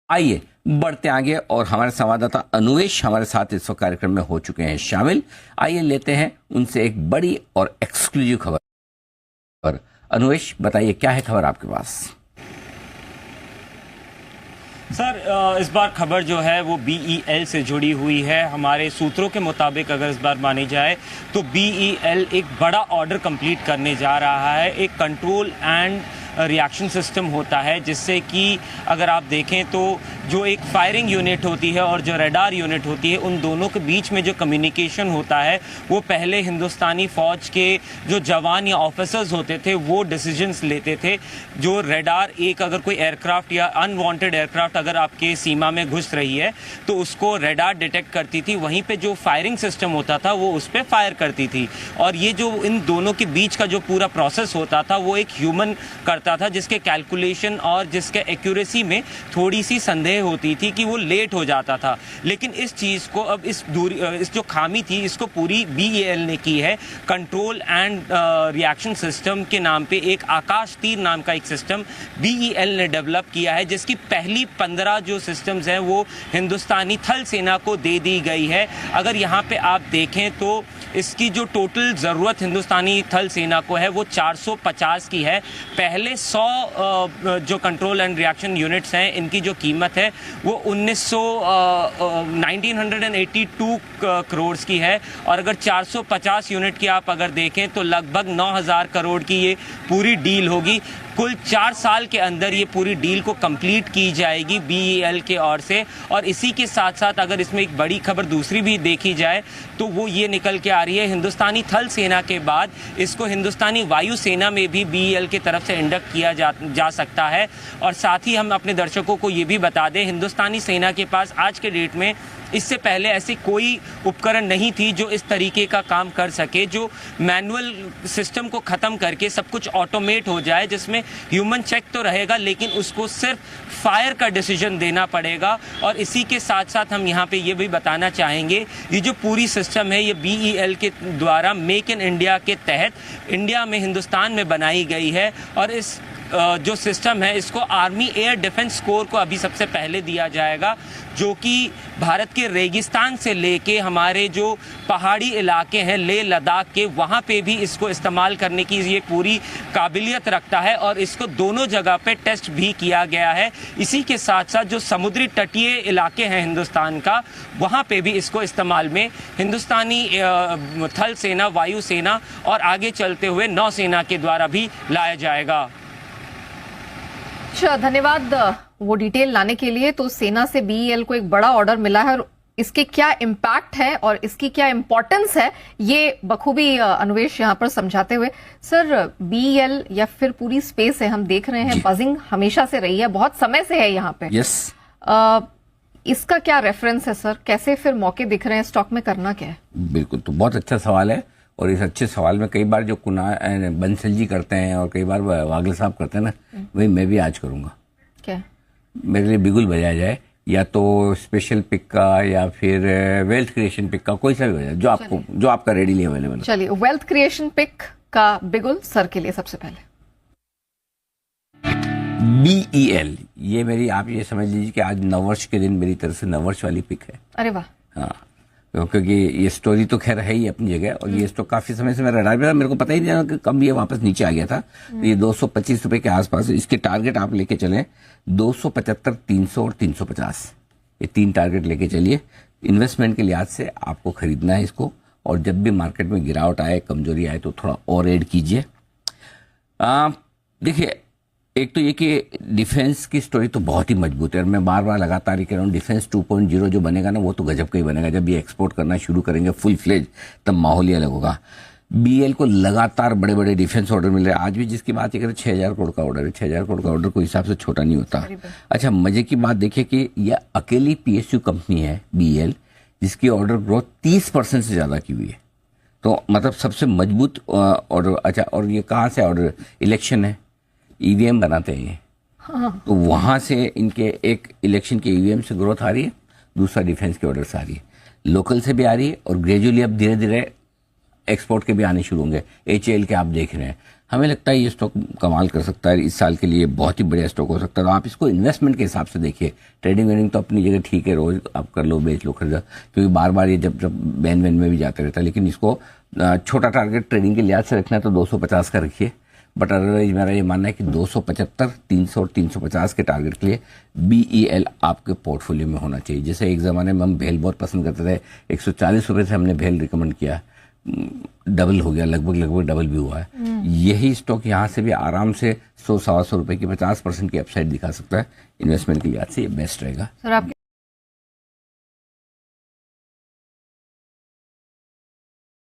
आइए बढ़ते आगे और हमारे संवाददाता अनुवेश हमारे साथ इस वक्त कार्यक्रम में हो चुके हैं शामिल। आइए लेते हैं उनसे एक बड़ी और एक्सक्लूसिव खबर। अनुवेश बताइए, क्या है खबर आपके पास? सर, इस बार खबर जो है वो BEL से जुड़ी हुई है। हमारे सूत्रों के मुताबिक अगर इस बार मानी जाए तो BEL एक बड़ा ऑर्डर कंप्लीट करने जा रहा है। एक कंट्रोल एंड रिएक्शन सिस्टम होता है जिससे कि अगर आप देखें तो जो एक फायरिंग यूनिट होती है और जो रडार यूनिट होती है, उन दोनों के बीच में जो कम्युनिकेशन होता है वो पहले हिंदुस्तानी फ़ौज के जो जवान या ऑफिसर्स होते थे वो डिसीजंस लेते थे। जो रडार एक अगर कोई एयरक्राफ्ट या अनवांटेड एयरक्राफ्ट अगर आपके सीमा में घुस रही है तो उसको रडार डिटेक्ट करती थी, वहीं पे जो फायरिंग सिस्टम होता था वो उस पर फायर करती थी। और ये जो इन दोनों के बीच का जो पूरा प्रोसेस होता था वो एक ह्यूमन करता था, जिसके कैलकुलेशन और जिसके एक्यूरेसी में थोड़ी सी संदेह होती थी कि वो लेट हो जाता था। लेकिन इस चीज़ को अब इस जो खामी थी इसको पूरी BEL ने की है। कंट्रोल एंड रिएक्शन सिस्टम के नाम पे एक आकाश तीर नाम का एक सिस्टम BEL ने डेवलप किया है, जिसकी पहली 15 जो सिस्टम्स हैं वो हिंदुस्तानी थल सेना को दे दी गई है। अगर यहाँ पे आप देखें तो इसकी जो टोटल ज़रूरत हिंदुस्तानी थल सेना को है वो 450 की है। पहले 100 जो कंट्रोल एंड रिएक्शन यूनिट्स हैं इनकी जो कीमत है वो 1982 करोड़ की है। और अगर 450 यूनिट की आप अगर देखें तो लगभग 9000 करोड़ की ये पूरी डील होगी। कुल 4 साल के अंदर ये पूरी डील को कंप्लीट की जाएगी BEL के ओर से। और इसी के साथ साथ अगर इसमें एक बड़ी खबर दूसरी भी देखी जाए तो वो ये निकल के आ रही है, हिंदुस्तानी थल सेना के बाद इसको हिंदुस्तानी वायु सेना में भी BEL की तरफ से इंडक्ट किया जा सकता है। और साथ ही हम अपने दर्शकों को ये भी बता दें, हिंदुस्तानी सेना के पास आज के डेट में इससे पहले ऐसी कोई उपकरण नहीं थी जो इस तरीके का काम कर सके, जो मैनुअल सिस्टम को ख़त्म करके सब कुछ ऑटोमेट हो जाए, जिसमें ह्यूमन चेक तो रहेगा लेकिन उसको सिर्फ फायर का डिसीजन देना पड़ेगा। और इसी के साथ साथ हम यहाँ पे ये भी बताना चाहेंगे, ये जो पूरी सिस्टम है ये BEL के द्वारा मेक इन इंडिया के तहत इंडिया में हिंदुस्तान में बनाई गई है। और इस जो सिस्टम है इसको आर्मी एयर डिफेंस कोर को अभी सबसे पहले दिया जाएगा, जो कि भारत के रेगिस्तान से लेके हमारे जो पहाड़ी इलाके हैं लेह लद्दाख के, वहाँ पे भी इसको इस्तेमाल करने की ये पूरी काबिलियत रखता है। और इसको दोनों जगह पे टेस्ट भी किया गया है। इसी के साथ साथ जो समुद्री तटीय इलाके हैं हिंदुस्तान का, वहाँ पे भी इसको इस्तेमाल में हिंदुस्तानी थल सेना, वायु सेना और आगे चलते हुए नौसेना के द्वारा भी लाया जाएगा। अच्छा, धन्यवाद वो डिटेल लाने के लिए। तो सेना से BEL को एक बड़ा ऑर्डर मिला है और इसके क्या इम्पैक्ट है और इसकी क्या इम्पोर्टेंस है ये बखूबी अनुवेश यहाँ पर समझाते हुए। सर, BEL या फिर पूरी स्पेस है, हम देख रहे हैं बजिंग हमेशा से रही है, बहुत समय से है यहाँ पे। यस। इसका क्या रेफरेंस है सर? कैसे फिर मौके दिख रहे हैं? स्टॉक में करना क्या है? बिल्कुल, तो बहुत अच्छा सवाल है। और इस अच्छे सवाल में कई बार जो बंसल जी करते हैं और कई बार वागल साहब करते हैं ना, वही मैं भी आज करूंगा। क्या? मेरे लिए बिगुल बजाया जाए, या तो स्पेशल पिक का या फिर वेल्थ क्रिएशन पिक का, कोई सा भी बजाए जो आपका रेडीली अवेलेबल है। चलिए, वेल्थ क्रिएशन पिक का बिगुल सर के लिए सबसे पहले। BEL, ये मेरी, आप ये समझ लीजिए कि आज नववर्ष के दिन मेरी तरफ से नववर्ष वाली पिक है। अरे वाह। हाँ, क्योंकि ये स्टोरी तो खैर है ही अपनी जगह, और ये स्टॉक काफी समय से मेरा रडार पे था, मेरे को पता ही नहीं था कि कब ये वापस नीचे आ गया था। तो ये 225 रुपए के आसपास, इसके टारगेट आप लेके चलें 275, 300 और 350, ये 3 टारगेट लेके चलिए। इन्वेस्टमेंट के लिहाज से आपको खरीदना है इसको, और जब भी मार्केट में गिरावट आए, कमजोरी आए, तो थोड़ा और ऐड कीजिए। देखिए, एक तो ये कि डिफेंस की स्टोरी तो बहुत ही मजबूत है, और मैं बार बार लगातार ही कह रहा हूँ, डिफेंस 2.0 जो बनेगा ना वो तो गजब का ही बनेगा। जब ये एक्सपोर्ट करना शुरू करेंगे फुल फ्लेज, तब माहौल ही अलग होगा। BEL को लगातार बड़े बड़े डिफेंस ऑर्डर मिल रहे हैं। आज भी जिसकी बात ये करें 6000 करोड़ का ऑर्डर है। 6000 करोड़ का ऑर्डर कोई हिसाब से छोटा नहीं होता। अच्छा, मजे की बात देखिए कि यह अकेली PSU कंपनी है BEL जिसकी ऑर्डर ग्रोथ 30% से ज्यादा की हुई है। तो मतलब सबसे मजबूत ऑर्डर। अच्छा, और ये कहाँ से ऑर्डर? इलेक्शन है, EVM बनाते हैं ये। हाँ। तो वहां से इनके एक इलेक्शन के EVM से ग्रोथ आ रही है, दूसरा डिफेंस के ऑर्डर से आ रही है, लोकल से भी आ रही है, और ग्रेजुअली अब धीरे धीरे एक्सपोर्ट के भी आने शुरू होंगे। HAL के आप देख रहे हैं, हमें लगता है ये स्टॉक कमाल कर सकता है, इस साल के लिए बहुत ही बढ़िया स्टॉक हो सकता है। तो आप इसको इन्वेस्टमेंट के हिसाब से देखिए, ट्रेडिंग वेडिंग तो अपनी जगह ठीक है, रोज आप कर लो, बेच लो, खरीदा, क्योंकि बार बार ये जब बैन वैन में भी जाते रहता है। लेकिन इसको छोटा टारगेट ट्रेडिंग के लिहाज से रखना है तो 250 का रखिए, बट अदरवाइज मेरा ये मानना है कि 275, 300 और 350 के टारगेट के लिए BEL आपके पोर्टफोलियो में होना चाहिए। जैसे एक ज़माने में हम भेल बहुत पसंद करते थे, 140 रुपये से हमने भेल रिकमेंड किया, डबल हो गया, लगभग डबल भी हुआ है। यही स्टॉक यहाँ से भी आराम से 100-125 रुपये की 50% की अपसाइड दिखा सकता है। इन्वेस्टमेंट के लिहाज से ये बेस्ट रहेगा। सर, आप